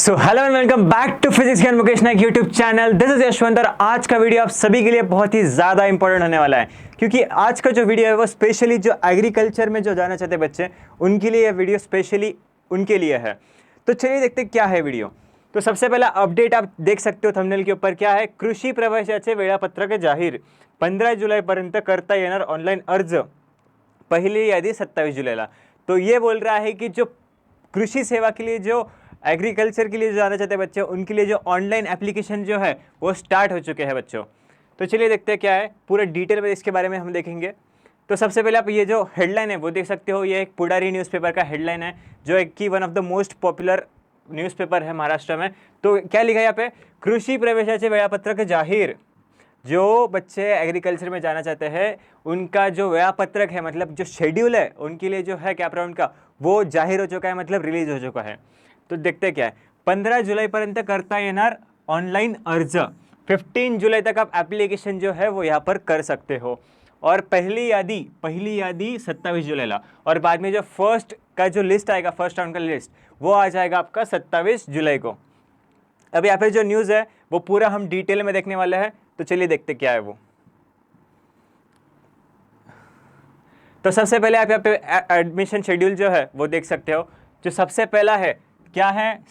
So hello and welcome back to physics Gyan Mukesh Nayak YouTube channel. This is Yashwant और आज का video आप सभी के लिए बहुत ही ज़्यादा इंपॉर्टेंट होने वाला है, क्योंकि आज का जो वीडियो है वो स्पेशली जो एग्रीकल्चर में जो जाना चाहते बच्चे उनके लिए यह वीडियो स्पेशली उनके लिए है। तो चलिए देखते हैं क्या है वीडियो। तो सबसे पहला अपडेट आप देख सकते हो थंबनेल के ऊपर, क्या है, कृषी प्रवेशाचे वेळापत्रक जाहीर, 15 जुलैपर्यंत करता येणार ऑनलाईन अर्ज, पहली यादी 27 जुलैला। तो ये बोल रहा है कि जो कृषि सेवा के लिए, जो एग्रीकल्चर के लिए जो जाना चाहते हैं बच्चे, उनके लिए जो ऑनलाइन एप्लीकेशन जो है वो स्टार्ट हो चुके हैं बच्चों। तो चलिए देखते हैं क्या है, पूरा डिटेल में इसके बारे में हम देखेंगे। तो सबसे पहले आप ये जो हेडलाइन है वो देख सकते हो, ये एक पुडारी न्यूज़पेपर का हेडलाइन है, जो एक की one of the most popular newspaper है महाराष्ट्र में। तो क्या लिखा है यहाँ पे, कृषि प्रवेशाचे वेळापत्रक जाहीर। जो बच्चे एग्रीकल्चर में जाना चाहते हैं उनका जो वेळापत्रक है, मतलब जो शेड्यूल है उनके लिए जो है कैपराउंड का, वो जाहिर हो चुका है, मतलब रिलीज हो चुका है। तो देखते क्या है, 15 जुलैपर्यंत करता येणार ऑनलाइन अर्ज, 15 जुलाई तक आप एप्लीकेशन जो है वो यहाँ पर कर सकते हो। और पहली यादी 27 जुलैला, और बाद में जो फर्स्ट का जो लिस्ट आएगा, फर्स्ट राउंड का लिस्ट, वो आ जाएगा आपका 27 जुलाई को। अब यहाँ पे जो न्यूज़ है वो पूरा हम डिटेल में देखने वाले हैं। तो चलिए देखते क्या है वो। तो सबसे पहले आप यहाँ पे एडमिशन शेड्यूल जो है वो देख सकते हो। जो सबसे पहला है क्या है,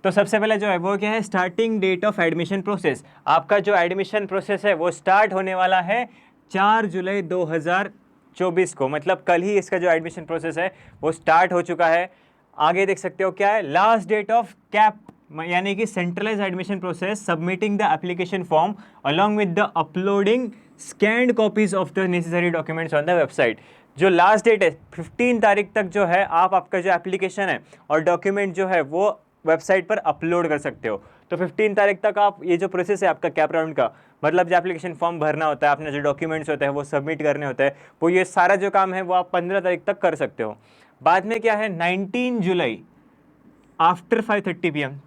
तो सबसे पहले जो है वो क्या है, starting date of admission process. आपका जो एडमिशन प्रोसेस है वो स्टार्ट होने वाला है 4 जुलाई 2024 को, मतलब कल ही इसका जो एडमिशन प्रोसेस है वो स्टार्ट हो चुका है। आगे देख सकते हो क्या है, लास्ट डेट ऑफ कैप, यानी कि centralize admission process, submitting the application form along with the uploading scanned copies of the necessary documents on the website. जो लास्ट डेट है 15 तारीख तक जो है, आप आपका जो एप्लीकेशन है और डॉक्यूमेंट जो है वो वेबसाइट पर अपलोड कर सकते हो। तो 15 तारीख तक आप ये जो प्रोसेस है आपका कैप राउंड का, मतलब जो एप्लीकेशन फॉर्म भरना होता है, अपने जो डॉक्यूमेंट्स होते हैं वो सबमिट करने होते हैं, वो ये सारा जो काम है वो आप 15 तारीख तक कर सकते हो। बाद में क्या है, 19 जुलाई आफ्टर 5:30 PM,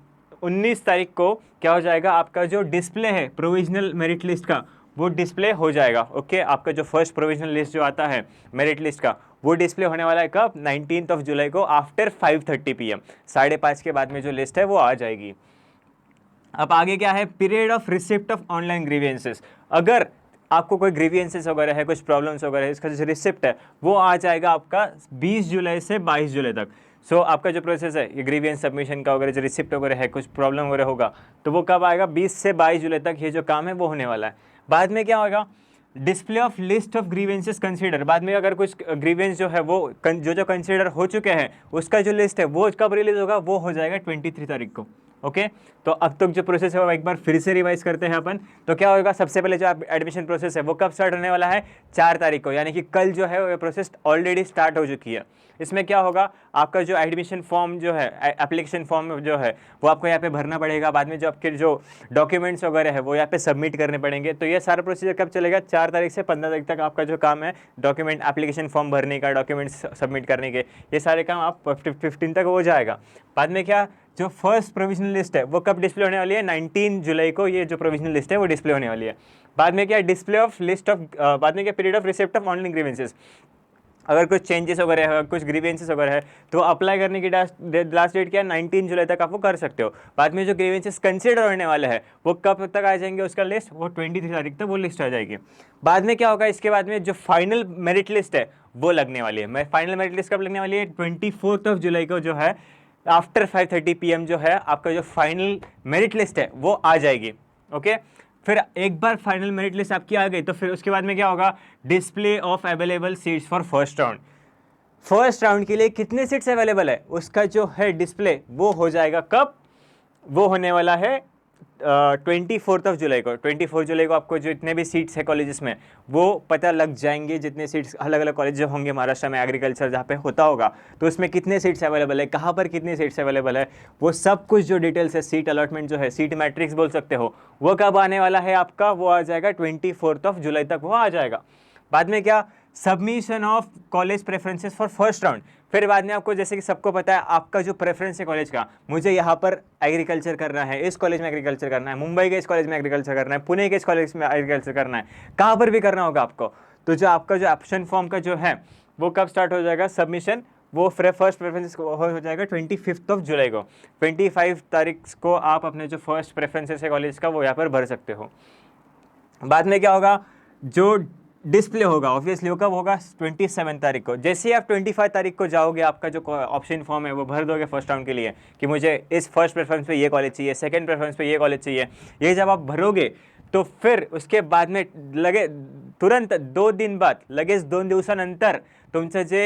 19 तारीख को क्या हो जाएगा, आपका जो डिस्प्ले है प्रोविजनल मेरिट लिस्ट का वो डिस्प्ले हो जाएगा। ओके, आपका जो फर्स्ट प्रोविजनल लिस्ट जो आता है मेरिट लिस्ट का, वो डिस्प्ले होने वाला है कब, 19 जुलाई को आफ्टर 5:30 PM, 5:30 के बाद में जो लिस्ट है वो आ जाएगी। अब आगे क्या है, period of receipt of online grievances. अगर आपको कोई ग्रीवियंसेस वगैरह है, कुछ प्रॉब्लम्स वगैरह है, इसका जो रिसिप्ट है वो आ जाएगा आपका 20 जुलाई से 22 जुलाई तक। सो आपका जो प्रोसेस है ये ग्रीवियंस सबमिशन का वगैरह, जो रिसिप्ट वगैरह है, कुछ प्रॉब्लम वगैरह होगा तो वो कब आएगा, 20 से 22 जुलाई तक ये जो काम है वो होने वाला है। बाद में क्या होगा, display of list of grievances consider. बाद में अगर कुछ ग्रीवेंस जो है वो जो कंसीडर हो चुके हैं उसका जो लिस्ट है वो कब रिलीज होगा, वो हो जाएगा 23 तारीख को। ओके, तो अब तक जो प्रोसेस है वो एक बार फिर से रिवाइज करते हैं अपन। तो क्या होगा, सबसे पहले जो एडमिशन प्रोसेस है वो कब स्टार्ट होने वाला है, 4 तारीख को, यानी कि कल जो है वो प्रोसेस ऑलरेडी स्टार्ट हो चुकी है। इसमें क्या होगा, आपका जो एडमिशन फॉर्म जो है, एप्लीकेशन फॉर्म जो है वो आपको यहाँ पे भरना पड़ेगा। बाद में जो आपके जो डॉक्यूमेंट्स वगैरह है वो यहाँ पे सबमिट करने पड़ेंगे। तो ये सारा प्रोसीजर कब चलेगा, 4 तारीख से 15 तारीख तक आपका जो काम है डॉक्यूमेंट एप्लीकेशन फॉर्म भरने का, डॉक्यूमेंट्स सबमिट करने के, ये सारे काम आप 15 तक हो जाएगा। बाद में क्या, जो फर्स्ट प्रोविजनल लिस्ट है वो कब डिस्प्ले होने वाली है, 19 जुलाई को ये जो प्रोविजनल लिस्ट है वो डिस्प्ले होने वाली है। बाद में क्या, डिस्प्ले ऑफ लिस्ट ऑफ, बाद में क्या, period of receipt of online grievances. अगर कुछ चेंजेस वगैरह है, कुछ ग्रीवेंसेस वगैरह है तो अप्लाई करने की लास्ट डेट क्या है, 19 जुलाई तक आप वो कर सकते हो। बाद में जो ग्रीवेंसेस कंसीडर होने वाले हैं वो कब तक आ जाएंगे, उसका लिस्ट वो 23 तारीख तक वो लिस्ट आ जाएगी। बाद में क्या होगा, इसके बाद में जो फाइनल मेरिट लिस्ट है वो लगने वाली है। फाइनल मेरिट लिस्ट कब लगने वाली है, 24 जुलाई को जो है आफ्टर 5:30 PM जो है आपका जो फाइनल मेरिट लिस्ट है वो आ जाएगी। ओके, फिर एक बार फाइनल मेरिट लिस्ट आपकी आ गई तो फिर उसके बाद में क्या होगा, display of available seats for first round. First round के लिए कितने सीट्स अवेलेबल है उसका जो है डिस्प्ले वो हो जाएगा कब, वो होने वाला है 24 जुलाई को। 24 जुलाई को आपको जो इतने भी सीट्स है कॉलेजेस में वो पता लग जाएंगे, जितने सीट्स अलग अलग कॉलेज जो होंगे महाराष्ट्र में एग्रीकल्चर जहाँ पे होता होगा तो उसमें कितने सीट्स अवेलेबल है, कहाँ पर कितनी सीट्स अवेलेबल है, वो सब कुछ जो डिटेल्स है, सीट अलॉटमेंट जो है, सीट मैट्रिक्स बोल सकते हो, वो कब आने वाला है आपका, वो आ जाएगा 24 जुलाई तक वो आ जाएगा। बाद में क्या, submission of college preferences for first round. फिर बाद में आपको, जैसे कि सबको पता है आपका जो प्रेफरेंस है कॉलेज का, मुझे यहाँ पर एग्रीकल्चर करना है, इस कॉलेज में एग्रीकल्चर करना है, मुंबई के इस कॉलेज में एग्रीकल्चर करना है, पुणे के इस कॉलेज में एग्रीकल्चर करना है, कहाँ पर भी करना होगा आपको। तो जो आपका जो ऑप्शन फॉर्म का जो है वो कब स्टार्ट हो जाएगा, सबमिशन वो फर्स्ट प्रेफरेंसेस हो जाएगा 25 जुलाई को। 25 तारीख को आप अपने जो फर्स्ट प्रेफरेंसेस है कॉलेज का वो यहाँ पर भर सकते हो। बाद में क्या होगा, जो डिस्प्ले होगा ऑब्वियसली वो कब होगा, 27 तारीख को। जैसे ही आप 25 तारीख को जाओगे, आपका जो ऑप्शन फॉर्म है वो भर दोगे फर्स्ट राउंड के लिए कि मुझे इस फर्स्ट प्रेफरेंस पे ये कॉलेज चाहिए, सेकंड प्रेफरेंस पे ये कॉलेज चाहिए, ये जब आप भरोगे तो फिर उसके बाद में लगे तुरंत 2 दिन बाद, लगेच 2 दिवसानंतर तुमचं जे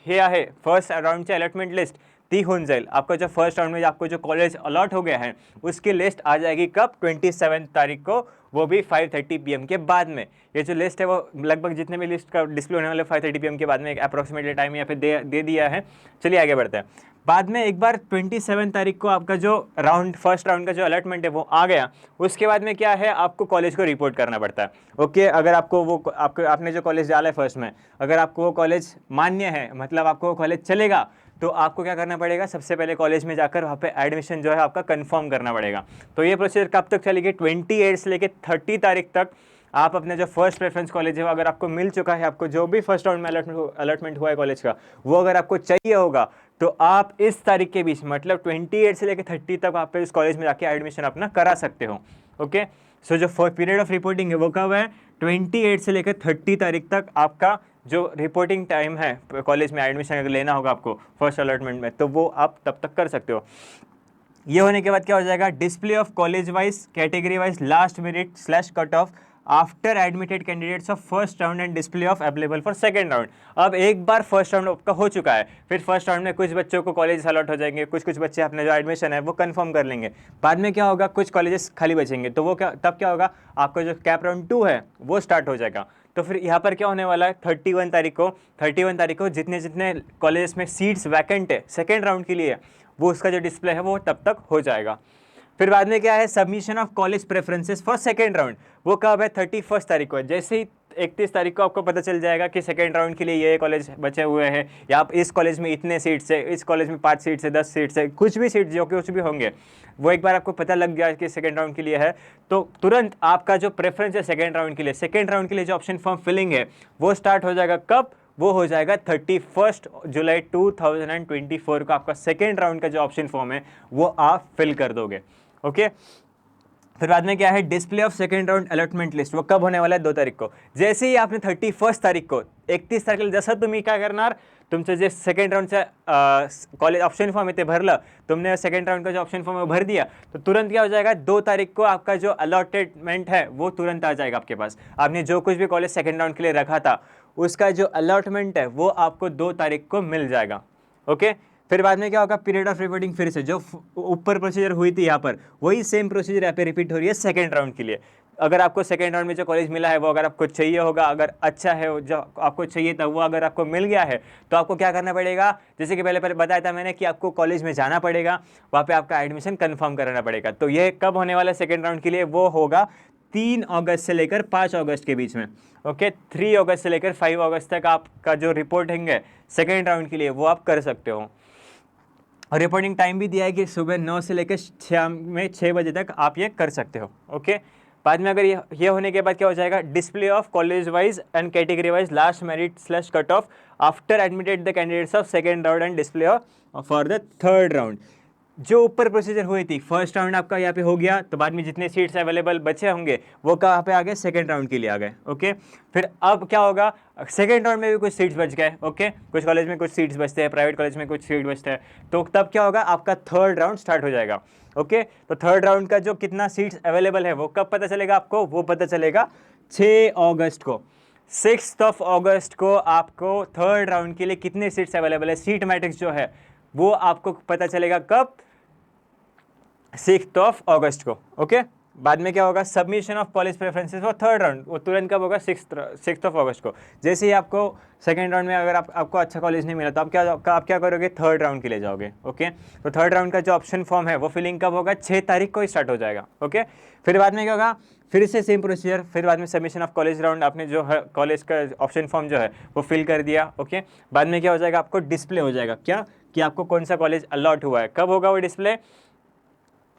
हे आहे फर्स्ट राउंडची अलॉटमेंट लिस्ट ती होऊन जाईल। आपका जो फर्स्ट राउंड में आपको जो कॉलेज अलॉट हो गया है उसकी लिस्ट आ जाएगी कब, 27 तारीख को, वो भी 5:30 PM के बाद में। ये जो लिस्ट है वो लगभग जितने भी लिस्ट का डिस्प्ले होने वाले 5:30 PM के बाद में, एक अप्रॉक्सीमेटली टाइम यहाँ पे दे दिया है। चलिए आगे बढ़ते हैं। बाद में एक बार 27 तारीख को आपका जो फर्स्ट राउंड का जो अलॉटमेंट है वो आ गया, उसके बाद में क्या है, आपको कॉलेज को रिपोर्ट करना पड़ता है। ओके, अगर आपको आपने जो कॉलेज डाला है फर्स्ट में, अगर आपको वो कॉलेज मान्य है, मतलब आपको वो कॉलेज चलेगा, तो आपको क्या करना पड़ेगा, सबसे पहले कॉलेज में जाकर वहाँ पे एडमिशन जो है आपका कंफर्म करना पड़ेगा। तो ये प्रोसीजर कब तक चलेगी, 28 से लेकर 30 तारीख तक। आप अपने जो फर्स्ट प्रेफरेंस कॉलेज है अगर आपको मिल चुका है, आपको जो भी फर्स्ट राउंड में अलॉटमेंट हुआ है कॉलेज का, वो अगर आपको चाहिए होगा तो आप इस तारीख के बीच, मतलब 28 से लेकर 30 तक आप इस कॉलेज में जाके एडमिशन अपना करा सकते हो। ओके, सो जो पीरियड ऑफ रिपोर्टिंग है वो कब है, 28 से लेकर 30 तारीख तक आपका जो रिपोर्टिंग टाइम है कॉलेज में एडमिशन अगर लेना होगा आपको फर्स्ट अलॉटमेंट में, तो वो आप तब तक कर सकते हो। ये होने के बाद क्या हो जाएगा, display of college wise, category wise, last merit / cut off after admitted candidates of first round and display of available for second round. अब एक बार फर्स्ट राउंड आपका हो चुका है, फिर फर्स्ट राउंड में कुछ बच्चों को कॉलेज अलॉट हो जाएंगे, कुछ बच्चे अपने जो एडमिशन है वो कंफर्म कर लेंगे। बाद में क्या होगा, कुछ कॉलेजेस खाली बचेंगे, तो वो तब क्या होगा, आपका जो कैप राउंड 2 है वो स्टार्ट हो जाएगा। तो फिर यहाँ पर क्या होने वाला है, 31 तारीख को जितने कॉलेजेस में सीट्स वैकेंट है सेकेंड राउंड के लिए, वो उसका जो डिस्प्ले है वो तब तक हो जाएगा। फिर बाद में क्या है, submission of college preferences for second round, वो कब है, 31 तारीख को है। जैसे ही 31 तारीख को आपको पता चल जाएगा कि सेकेंड राउंड के लिए ये कॉलेज बचे हुए हैं, या आप इस कॉलेज में इतने सीट्स है, इस कॉलेज में 5 सीट्स है, 10 सीट्स है, कुछ भी सीट्स जो कि कुछ भी होंगे, वो एक बार आपको पता लग गया कि सेकेंड राउंड के लिए है, तो तुरंत आपका जो प्रेफरेंस है सेकेंड राउंड के लिए जो ऑप्शन फॉर्म फिलिंग है वो स्टार्ट हो जाएगा। कब, वो हो जाएगा 31 जुलाई 2024 को आपका सेकेंड राउंड का जो ऑप्शन फॉर्म है वो आप फिल कर दोगे। ओके, फिर बाद में क्या है, display of second round allotment list, वो कब होने वाला है, 2 तारीख को। जैसे ही आपने 31 तारीख को 31 तारखेला जसं तुम्ही काय करणार, तुमचं जे सेकंड राउंडचं कॉलेज ऑप्शन फॉर्म है ते भरलं, तुमने सेकंड राउंड का जो ऑप्शन फॉर्म है भर दिया, तो तुरंत क्या हो जाएगा, 2 तारीख को आपका जो अलॉटेडमेंट है वो तुरंत आ जाएगा आपके पास। आपने जो कुछ भी कॉलेज सेकंड राउंड के लिए रखा था उसका जो अलॉटमेंट है वो आपको 2 तारीख को मिल जाएगा। ओके, फिर बाद में क्या होगा, पीरियड ऑफ रिपोर्टिंग फिर से जो ऊपर प्रोसीजर हुई थी यहाँ पर, वही सेम प्रोसीजर यहाँ पे रिपीट हो रही है सेकंड राउंड के लिए। अगर आपको सेकंड राउंड में जो कॉलेज मिला है वो अगर आपको चाहिए होगा, अगर अच्छा है जो आपको चाहिए था वो अगर आपको मिल गया है, तो आपको क्या करना पड़ेगा, जैसे कि पहले बताया था मैंने कि आपको कॉलेज में जाना पड़ेगा, वहाँ पे आपका एडमिशन कन्फर्म कराना पड़ेगा। तो ये कब होने वाला है सेकेंड राउंड के लिए, वो होगा 3 अगस्त से लेकर 5 अगस्त के बीच में। ओके, 3 अगस्त से लेकर 5 अगस्त तक आपका जो रिपोर्टिंग है सेकेंड राउंड के लिए वो आप कर सकते हो। और रिपोर्टिंग टाइम भी दिया है कि सुबह 9 से लेकर शाम में 6 बजे तक आप ये कर सकते हो। ओके, बाद में अगर ये होने के बाद क्या हो जाएगा, display of college wise and category wise last merit / cut off after admitted the candidates of second round and display of for the third round. जो ऊपर प्रोसीजर हुई थी, फर्स्ट राउंड आपका यहाँ पे हो गया, तो बाद में जितने सीट्स अवेलेबल बचे होंगे वो कहाँ पे आ गए, सेकेंड राउंड के लिए आ गए। ओके, फिर अब क्या होगा, सेकेंड राउंड में भी कुछ सीट्स बच गए। ओके, कुछ कॉलेज में कुछ सीट्स बचते हैं, प्राइवेट कॉलेज में कुछ सीट बचते हैं, तो तब क्या होगा, आपका थर्ड राउंड स्टार्ट हो जाएगा। ओके, तो थर्ड राउंड का जो कितना सीट्स अवेलेबल है वो कब पता चलेगा आपको, वो पता चलेगा 6 अगस्त को। 6 अगस्त को आपको थर्ड राउंड के लिए कितने सीट्स अवेलेबल है, सीट मैट्रिक्स जो है वो आपको पता चलेगा कब, 6 अगस्त को। ओके, बाद में क्या होगा, submission of college preferences for third round, वो तुरंत कब होगा, 6 अगस्त को। जैसे ही आपको सेकेंड राउंड में अगर आपको अच्छा कॉलेज नहीं मिला, तो आप क्या करोगे, थर्ड राउंड के लिए जाओगे। ओके, तो थर्ड राउंड का जो ऑप्शन फॉर्म है वो फिलिंग कब होगा, 6 तारीख को ही स्टार्ट हो जाएगा। ओके, फिर बाद में क्या होगा, फिर से सेम प्रोसीजर, फिर बाद में सबमिशन ऑफ कॉलेज राउंड, आपने जो है कॉलेज का ऑप्शन फॉर्म जो है वो फिल कर दिया। ओके, बाद में क्या हो जाएगा, आपको डिस्प्ले हो जाएगा, क्या कि आपको कौन सा कॉलेज अलॉट हुआ है। कब होगा वो डिस्प्ले,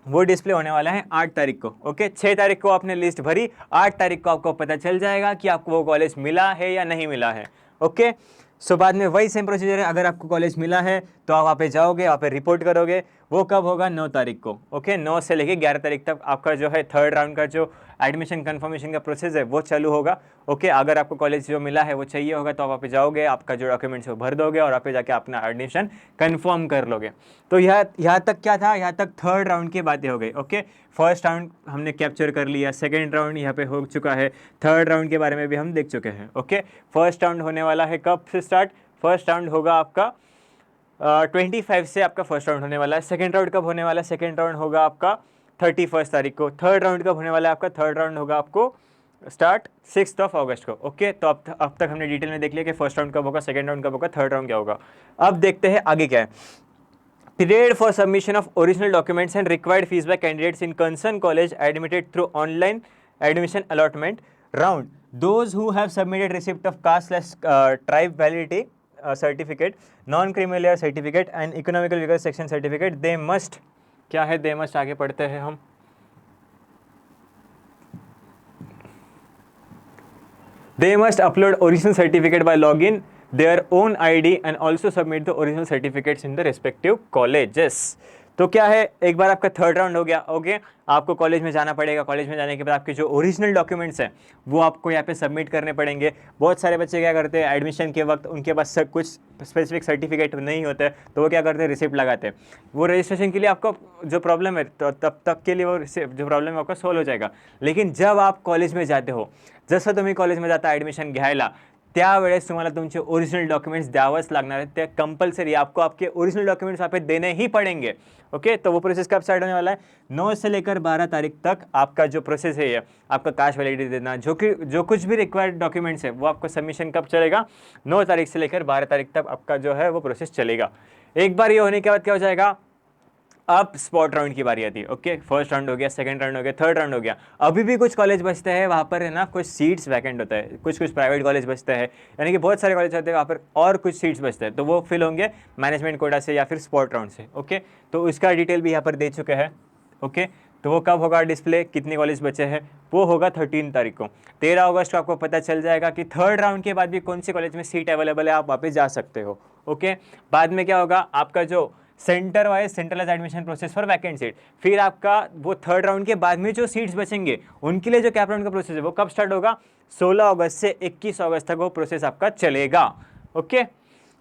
वो डिस्प्ले होने वाला है 8 तारीख को। ओके, 6 तारीख को आपने लिस्ट भरी, 8 तारीख को आपको पता चल जाएगा कि आपको वो कॉलेज मिला है या नहीं मिला है। ओके, सो बाद में वही सेम प्रोसीजर है, अगर आपको कॉलेज मिला है तो आप वहाँ पे जाओगे, वहाँ पे रिपोर्ट करोगे। वो कब होगा? 9 तारीख को। ओके, 9 से लेके 11 तारीख तक आपका जो है थर्ड राउंड का जो एडमिशन कंफर्मेशन का प्रोसेस है वो चालू होगा। ओके, अगर आपको कॉलेज जो मिला है वो चाहिए होगा तो आप वहाँ पे जाओगे, आपका जो डॉक्यूमेंट्स है वो भर दोगे और वहाँ पे जाके अपना एडमिशन कंफर्म कर लोगे। तो यहाँ तक क्या था? यहाँ तक थर्ड राउंड की बातें हो गई। ओके, फर्स्ट राउंड हमने कैप्चर कर लिया, सेकेंड राउंड यहाँ पे हो चुका है, थर्ड राउंड के बारे में भी हम देख चुके हैं। ओके, फर्स्ट राउंड होने वाला है कब से स्टार्ट? फर्स्ट राउंड होगा आपका 25 से आपका फर्स्ट राउंड होने वाला है। सेकेंड राउंड कब होने वाला है? सेकेंड राउंड होगा आपका 31 तारीख को। थर्ड राउंड कब होने वाला है आपका? थर्ड राउंड होगा आपको स्टार्ट 6 अगस्त को। ओके, तो अब तक हमने डिटेल में देख लिया कि फर्स्ट राउंड कब होगा, सेकेंड राउंड कब होगा, थर्ड राउंड क्या होगा। अब देखते हैं आगे क्या है। Period for submission of original documents and required fees bye candidates in concern college admitted through online admission allotment round. Those who have submitted receipt of caste/tribe validity certificate, non-creamy layer certificate and economical vigor section certificate, they must, क्या है they must? आगे पढ़ते हैं हम। They must upload original certificate by login their own ID and also submit the original certificates in the respective colleges। तो क्या है, एक बार आपका थर्ड राउंड हो गया। ओके, आपको कॉलेज में जाना पड़ेगा। कॉलेज में जाने के बाद आपके जो ओरिजिनल डॉक्यूमेंट्स हैं वो आपको यहाँ पे सबमिट करने पड़ेंगे। बहुत सारे बच्चे क्या करते हैं, एडमिशन के वक्त उनके पास कुछ स्पेसिफिक सर्टिफिकेट नहीं होते तो वो क्या करते हैं, रिसिप्ट लगाते हैं। वो रजिस्ट्रेशन के लिए आपको जो प्रॉब्लम है तो तब तक के लिए वो जो प्रॉब्लम है आपका सॉल्व हो जाएगा। लेकिन जब आप कॉलेज में जाते हो, जसं तुम्ही कॉलेज में जाता ॲडमिशन घ्यायला, त्यावेळेस तुम्हाला तुमचे ओरिजिनल डॉक्यूमेंट्स द्यावंच लागणार है। ते कंपल्सरी आपको आपके ओरिजिनल डॉक्यूमेंट्स वहाँ पे देने ही पड़ेंगे। ओके, तो वो प्रोसेस कब स्टार्ट होने वाला है? 9 से लेकर 12 तारीख तक आपका जो प्रोसेस है ये आपका कास्ट वैलिडिटी देना, जो कुछ भी रिक्वायर्ड डॉक्यूमेंट्स है वो आपका सबमिशन कब चलेगा? 9 तारीख से लेकर 12 तारीख तक आपका जो है वो प्रोसेस चलेगा। एक बार ये होने के बाद क्या हो जाएगा, अब स्पॉट राउंड की बारी आती है। ओके, फर्स्ट राउंड हो गया, सेकंड राउंड हो गया, थर्ड राउंड हो गया। अभी भी कुछ कॉलेज बचते हैं, वहाँ पर है ना कुछ सीट्स वैकेंट होता है, कुछ प्राइवेट कॉलेज बचते हैं, यानी कि बहुत सारे कॉलेज होते हैं वहाँ पर और कुछ सीट्स बचते हैं, तो वो फिल होंगे मैनेजमेंट कोटा से या फिर स्पॉट राउंड से। ओके, तो उसका डिटेल भी यहाँ पर दे चुके हैं। ओके, तो वो कब होगा डिस्प्ले, कितने कॉलेज बचे हैं, वो होगा 13 तारीख को। 13 अगस्त को आपको पता चल जाएगा कि थर्ड राउंड के बाद भी कौन से कॉलेज में सीट अवेलेबल है, आप वहाँ पे जा सकते हो। ओके, बाद में क्या होगा, आपका जो center wise centralize admission process for vacant seat, फिर आपका वो थर्ड राउंड के बाद में जो सीट्स बचेंगे उनके लिए जो कैप राउंड का प्रोसेस है वो कब स्टार्ट होगा? 16 अगस्त से 21 अगस्त तक वो प्रोसेस आपका चलेगा। ओके,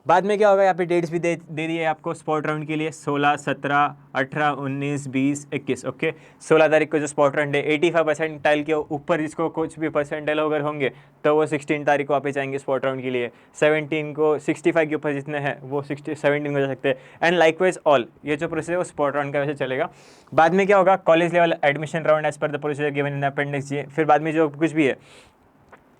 बाद में क्या होगा, यहाँ पे डेट्स भी दे दी है आपको स्पॉट राउंड के लिए, 16, 17, 18, 19, 20, 21। ओके, 16 तारीख को जो स्पॉट राउंड है 85 परसेंटाइल के ऊपर जिसको कुछ भी परसेंटाइल अगर होंगे तो वो 16 तारीख को आप जाएंगे स्पॉट राउंड के लिए। 17 को 65 के ऊपर जितने हैं वो 17 को जा सकते हैं। एंड लाइकवाइज ऑल ये जो प्रोसेस है वो स्पॉट राउंड का वैसे चलेगा। बाद में क्या होगा, college level admission round as per the procedure given in appendix G. फिर बाद में जो कुछ भी है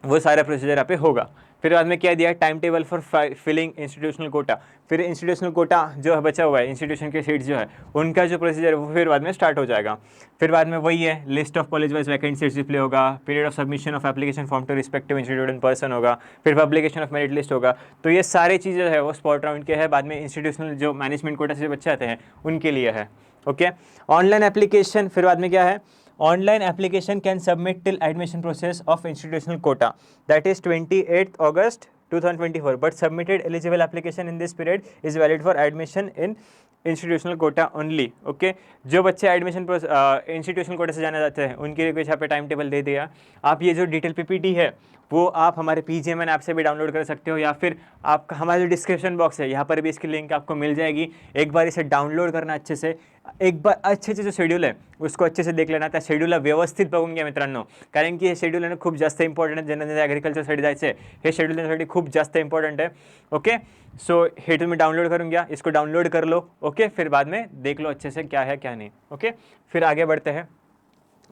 वो सारा प्रोसीजर यहाँ पे होगा। फिर बाद में क्या दिया है, time table for filling institutional quota. फिर इंस्टीट्यूशनल कोटा जो है बचा हुआ है, इंस्टीट्यूशन के सीट्स जो है उनका जो प्रोसीजर है वो फिर बाद में स्टार्ट हो जाएगा। फिर बाद में वही है, list of college wise vacant seats display होगा, period of submission of application form to respective institute in person होगा, फिर पब्लिकेशन ऑफ मेरिट लिस्ट होगा। तो ये सारी चीज़ें है वो स्पॉट राउंड के है। बाद में इंस्टीट्यूशनल जो मैनेजमेंट कोटा से बच्चे आते हैं उनके लिए है। ओके, ऑनलाइन एप्लीकेशन, फिर बाद में क्या है, online application can submit till admission process of institutional quota, that is 28th August 2024, but submitted eligible application in this period is valid for admission in institutional Kota only. Okay, जो बच्चे admission institutional Kota से जाना चाहते हैं उनके लिए कुछ यहाँ पे टाइम टेबल दे दिया। आप ये जो डिटेल पीपीटी है वो आप हमारे PGMN ऐप से भी डाउनलोड कर सकते हो, या फिर आप हमारा जो डिस्क्रिप्शन बॉक्स है यहाँ पर भी इसकी लिंक आपको मिल जाएगी। एक बार इसे डाउनलोड करना अच्छे से, एक बार अच्छे से जो शेड्यूल है उसको अच्छे से देख लेना। त्या शेड्यूलला व्यवस्थित बघून घ्या मित्रांनो, कारण की हे शेड्यूल आहे ना खूप जास्त इंपॉर्टंट आहे। ज्यांना ॲग्रिकल्चरसाठी जायचं आहे हे शेड्यूल त्यांच्यासाठी खूप जास्त इंपॉर्टंट है। ओके, सो हे तुम्हें डाउनलोड करूँ गया, इसको डाउनलोड कर लो। ओके, फिर बाद में देख लो अच्छे से क्या है क्या नहीं। ओके, फिर आगे बढ़ते हैं।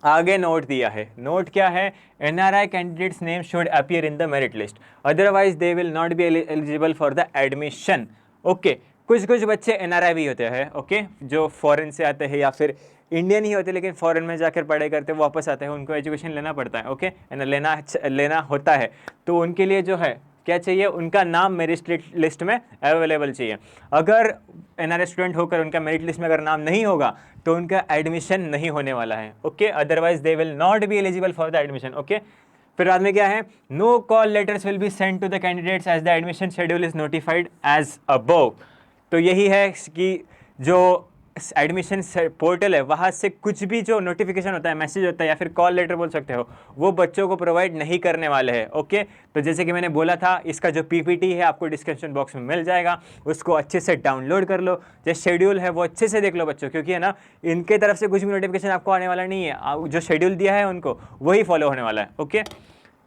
आगे नोट दिया है, नोट क्या है, NRI candidates name should appear in the merit list, otherwise they will not be eligible for the admission. Okay, कुछ बच्चे NRI भी होते हैं। ओके, जो फॉरेन से आते हैं या फिर इंडियन ही होते लेकिन फॉरेन में जाकर पढ़ाई करते वापस आते हैं, उनको एजुकेशन लेना पड़ता है। ओके, लेना होता है, तो उनके लिए जो है क्या चाहिए, उनका नाम मेरिट लिस्ट में अवेलेबल चाहिए। अगर NRI स्टूडेंट होकर उनका मेरिट लिस्ट में अगर नाम नहीं होगा तो उनका एडमिशन नहीं होने वाला है। Okay, otherwise they will not be eligible for the admission. Okay, फिर बाद में क्या है, no call letters will be send to the candidates as the admission schedule is notified as above. तो यही है कि जो एडमिशन पोर्टल है वहाँ से कुछ भी जो नोटिफिकेशन होता है, मैसेज होता है या फिर कॉल लेटर बोल सकते हो, वो बच्चों को प्रोवाइड नहीं करने वाले हैं। ओके, तो जैसे कि मैंने बोला था, इसका जो पीपीटी है आपको डिस्क्रिप्शन बॉक्स में मिल जाएगा, उसको अच्छे से डाउनलोड कर लो, जो शेड्यूल है वो अच्छे से देख लो बच्चों, क्योंकि है ना, इनके तरफ से कुछ भी नोटिफिकेशन आपको आने वाला नहीं है, जो शेड्यूल दिया है उनको वही फॉलो होने वाला है। ओके,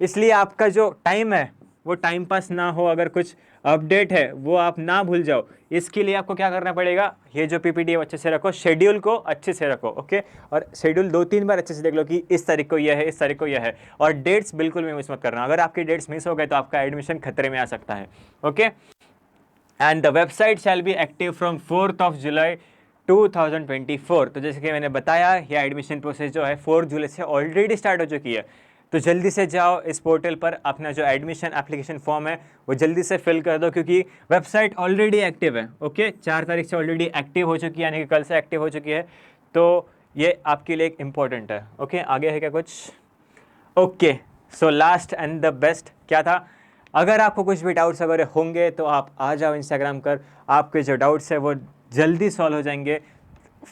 इसलिए आपका जो टाइम है वो टाइम पास ना हो, अगर कुछ अपडेट है वो आप ना भूल जाओ, इसके लिए आपको क्या करना पड़ेगा, ये जो पीपीटी है अच्छे से रखो, शेड्यूल को अच्छे से रखो। ओके, और शेड्यूल 2-3 बार अच्छे से देख लो कि इस तारीख को यह है, इस तारीख को यह है, और डेट्स बिल्कुल भी मिस मत करना। अगर आपके डेट्स मिस हो गए तो आपका एडमिशन खतरे में आ सकता है। Okay, and the website shall be active from 4 जुलाई 2024। तो जैसे कि मैंने बताया, यह एडमिशन प्रोसेस जो है 4 जुलाई से ऑलरेडी स्टार्ट हो चुकी है। तो जल्दी से जाओ इस पोर्टल पर, अपना जो एडमिशन एप्लीकेशन फॉर्म है वो जल्दी से फिल कर दो, क्योंकि वेबसाइट ऑलरेडी एक्टिव है। ओके, 4 तारीख से ऑलरेडी एक्टिव हो चुकी है, यानी कि कल से एक्टिव हो चुकी है। तो ये आपके लिए एक इम्पॉर्टेंट है। ओके, आगे है क्या कुछ? Okay, so last and the best क्या था, अगर आपको कुछ भी डाउट्स वगैरह होंगे तो आप आ जाओ इंस्टाग्राम पर, आपके जो डाउट्स है वो जल्दी सॉल्व हो जाएंगे,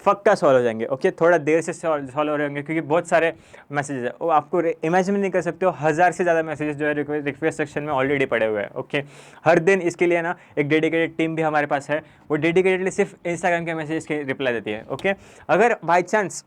पक्का सॉल्व हो जाएंगे। ओके, थोड़ा देर से सॉल्व हो रहे होंगे क्योंकि बहुत सारे मैसेजेस है, वो आपको इमेजिन नहीं कर सकते हो, 1000 से ज़्यादा मैसेजेस जो है रिक्वेस्ट सेक्शन में ऑलरेडी पड़े हुए हैं। ओके, हर दिन इसके लिए ना एक डेडिकेटेड टीम भी हमारे पास है, वो डेडिकेटेडली सिर्फ इंस्टाग्राम के मैसेजेस के रिप्लाई देती है। ओके, अगर बाई चांस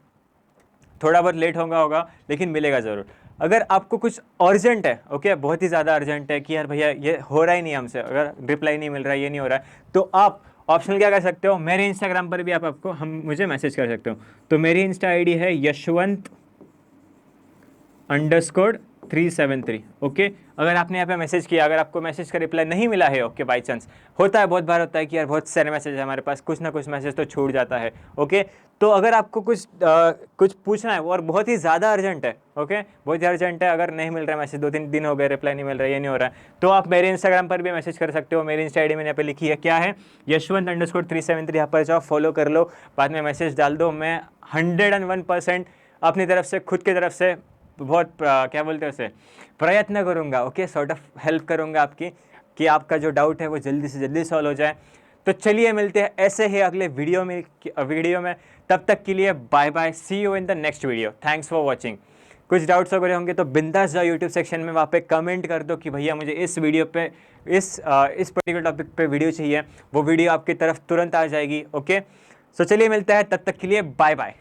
थोड़ा बहुत लेट होगा लेकिन मिलेगा ज़रूर। अगर आपको कुछ अर्जेंट है, ओके, बहुत ही ज़्यादा अर्जेंट है कि यार भैया ये हो रहा ही नहीं हमसे, अगर रिप्लाई नहीं मिल रहा है, ये नहीं हो रहा है, तो आप ऑप्शनल क्या कर सकते हो, मेरे इंस्टाग्राम पर भी आपको मुझे मैसेज कर सकते हो। तो मेरी इंस्टा आईडी है यशवंत_373। ओके, अगर आपने यहाँ पे मैसेज किया, अगर आपको मैसेज का रिप्लाई नहीं मिला है, ओके, बाई चांस होता है, बहुत बार होता है कि यार बहुत सारे मैसेज है हमारे पास, कुछ ना कुछ मैसेज तो छूट जाता है। ओके, तो अगर आपको कुछ पूछना है और बहुत ही ज़्यादा अर्जेंट है, ओके, बहुत ही अर्जेंट है, अगर नहीं मिल रहा है मैसेज, 2-3 दिन हो गए रिप्लाई नहीं मिल रहा है, ये नहीं हो रहा है, तो आप मेरे इंस्टाग्राम पर भी मैसेज कर सकते हो। मेरी इंस्टा आईडी मैंने यहाँ पे लिखी है, क्या है, यशवंत_373। यहाँ पर जाओ, फॉलो कर लो, बाद में मैसेज डाल दो, मैं 101% अपनी तरफ से, खुद की तरफ से बहुत क्या बोलते हैं उसे, प्रयत्न करूँगा। ओके, सॉर्ट ऑफ हेल्प करूँगा आपकी, कि आपका जो डाउट है वो जल्दी से जल्दी सॉल्व हो जाए। तो चलिए मिलते हैं ऐसे ही अगले वीडियो में। तब तक के लिए bye bye, see you in the next video, thanks for watching. कुछ डाउट्स वगैरह होंगे तो बिंदास जाओ यूट्यूब सेक्शन में, वहाँ पे कमेंट कर दो कि भैया मुझे इस वीडियो पे इस पर्टिकुलर टॉपिक पे वीडियो चाहिए, वो वीडियो आपकी तरफ तुरंत आ जाएगी। ओके, सो चलिए मिलते हैं, तब तक के लिए बाय बाय।